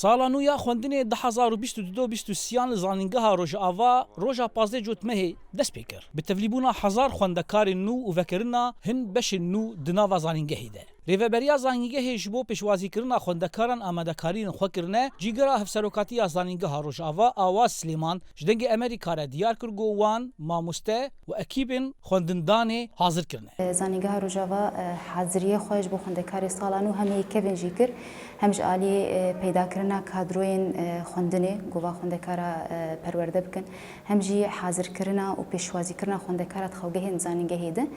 سالا نو یا خوندنê 2022-23 li zanîngeha Rojava roja 15 Cotmehê dest pê kir. Bi tevlîbûna hezar xwendekarên nû û vekirina hin beşên nû di nava zanîngehê de. Rêveberiya zanîngehê ji bo pêşwazîkirina xwendekaran amadekarîn xwe kirine, cîgera hevserokatiya zanîngeha Rojava Awaz Slêman ji dengê Amerîka re diyar kir got wan mamoste û ekîbên xwendindanê hazir kirine. Zanîngeha Rojava haziriyê xwe ji bo xwendekarê sala nû hem yekevên jî kir, hem ji aliyê peydakirina kadroyên xwendinê gova xwendekara perwerde bikin, hem jî hazirkirina û pêşwazîkirina xwendekara xewgehên zanîngehê de.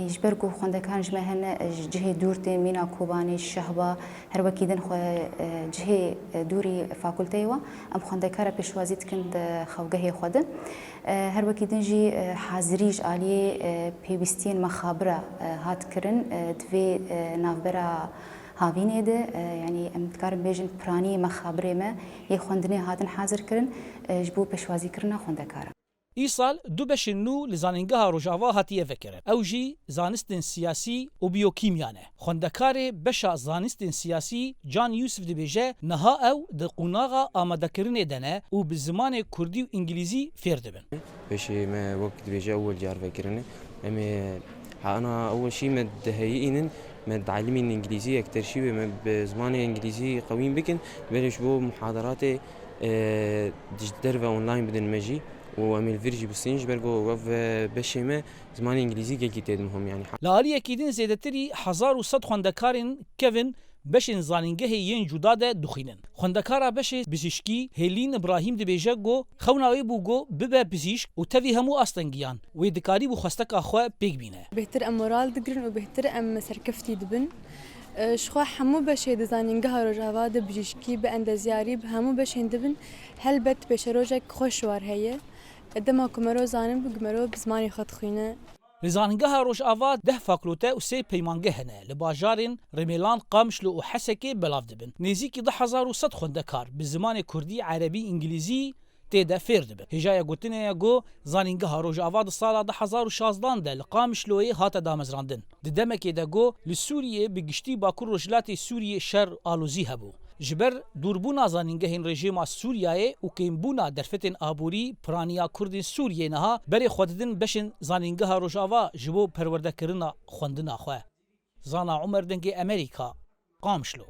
Ji ber ku xwendekaran ji me hene ji cihê dûr tên mîna Kobanê, Şehba, her wekî din xwe cihê dûrî fakûlteyê we em xwendekara pêşwazî dikin di xewgehê xwe de. Her wekî din jî hazirî ji aliyê pêwîstiyên mexabira hat kirin di vê navbera havînê de, yanî em dikarin bêjin piraniyê mexabirê me yê xwendinê hatin hazir kirin ji bo pêşwazîkirina xwendekaran. Îsal du beşên nû li zanîngeha Rojava hatiye vekirin. Ew jî zanistên siyasî û biyokîmya ne. Xwendekarê beşa zanistên siyasî Can Yusuf dibêje niha ew di qunaxa amadekirinê de ne û bi zimanê Kurdî û İngilîzî fêr dibin. Beşê me wek dibêje ewel car vekirin. Em ê ana ewel şî me diheyînin me تعليمين إنجليزي أكتر شيء me بزمان إنجليزي قويم بكن بلش بو محاضرات درفة أونلاين بدن مجي وأميل فيرجي بسنج برجو وف بشيمة زمان إنجليزي قل كتير مهم يعني. لعلي أكيدين زيادتري 1100 خوندکارن كيفن بشن زانینگهی ین جدا ده دخینن. خوندکارا بشه بزیشکی هلین ابراهیم دبیجه گو خوناوی بو گو ببه بزیشک و تاوی همو استنگیان و دکاری بو خستک آخوا پیگ بینه. بهتر ام مورال دگرن و بهتر ام سرکفتی دبن. شخوا همو بشه دزانینگه روجاوا ده بزیشکی به اندازیاری به همو بشه دبن هل بت بشه روجک خوشوار هیه. دما کمرو زانم بگمرو بزمانی خود خوینه. لزانگها روجاوا ده فاکولته و سی پیمانگه نه لباجارین رمیلان قامشلو و حسکی بلاف دبن. نزیکی 1100 خوندکار به زمان کردی عربی انگلیزی تیدا فیر دبن. هجای گوتنه گو زانگها روجاوا د سال 2016 ده لقامشلوی هات دامزراندن. ددمکی ده گو لسوریه بگشتی باکور رجلات سوریه شر آلوزی هبو. جبر دوربونا زانینگهین رژیم سوریه و کیمبونا درفتن آبوری پرانیا کردین سوریه نها بری خوددن بشن زانینگه روجاوا جبو پرورده کرنا خوندنا خواه. زانا عمر دنگی امریکا قامشلو.